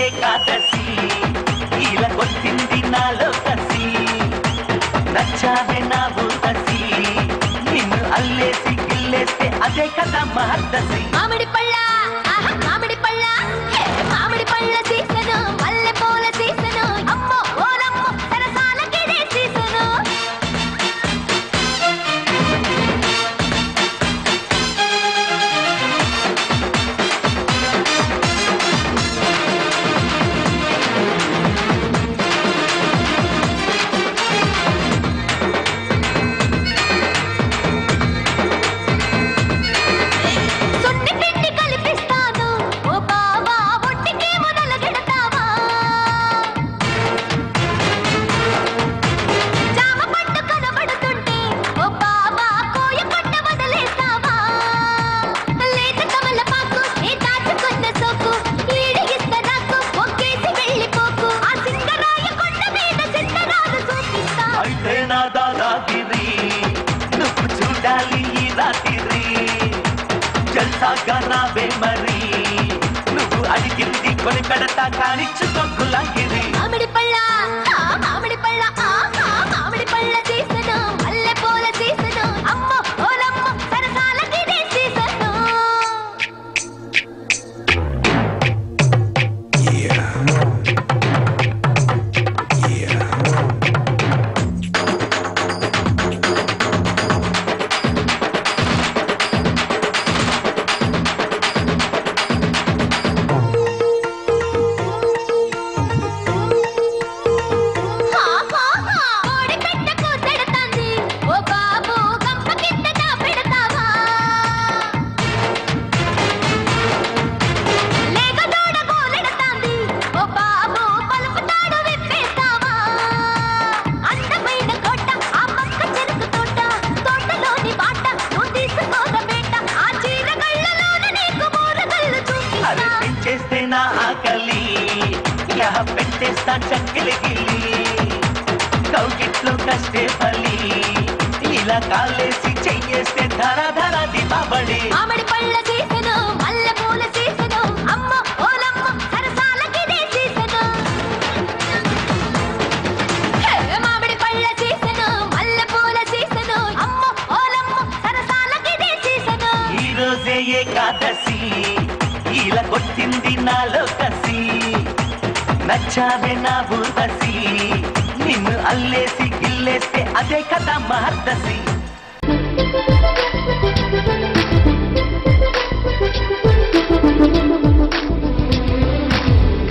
ఏకాదశి ఇలా కొట్టింది నాలో కసి నచ్చావే నా ఊర్వశి నిన్ను అల్లేసి గిల్లేస్తే అదే కదా మహర్దశి మామిడి పళ్ళ మామిడి పళ్ళ మామిడి పళ్ళ సీసను మల్లె పూల సీసను అమ్మో ఓలమ్మో సరసాలకి సీసను జల్సాగారావే మరి నువ్వు అడిగింది కొని పెడతా కానిచ్చుకో గులాంగిరి మామిడి పళ్ళ మామిడి పళ్ళ మామిడి పళ్ళ సీసను మల్లె పూల సీసను అమ్మో ఓలమ్మో సరసాలకి సీసను చేస్తే నా ఆకలి పెట్టేస్తా చక్కెలి గిల్లి కౌగిట్లో కష్టే ఫలి ఇలా కాలేసి చెయ్యేస్తే ధర ధర దీపావళి మామిడి పళ్ళ సీసను మల్లె పూల సీసను అమ్మో ఓలమ్మో సరసాలకి సీసను మామిడి పళ్ళ సీసను మల్లె పూల సీసను అమ్మో ఓలమ్మో సరసాలకి సీసను ఈ రోజే ఏకాదశి ఇలా కొట్టింది నాలో కసి నచ్చావే నా ఊర్వశి నిన్ను అల్లేసి గిల్లేస్తే అదే కదా మహర్దశి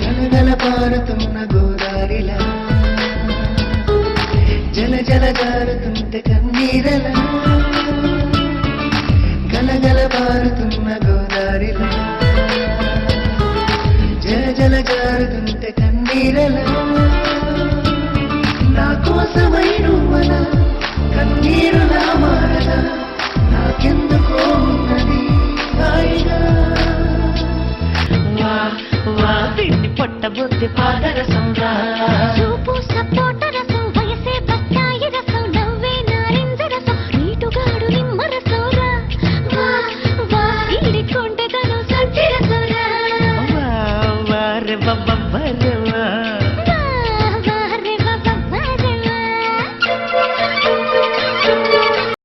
గలగల పారుతున్న గోదారిలా జల జల జారుతుంటే కన్నీరలా గలగల పారుతున్న గోదారిలా జల జల జారుతుంటే కన్నీరలా నా కోసమై నువ్వలా కన్నీరులా మారలా నాకెందుకో ఉన్నది హాయిగా వా వా పిండి పొట్టబుద్ధి పాదరసం రా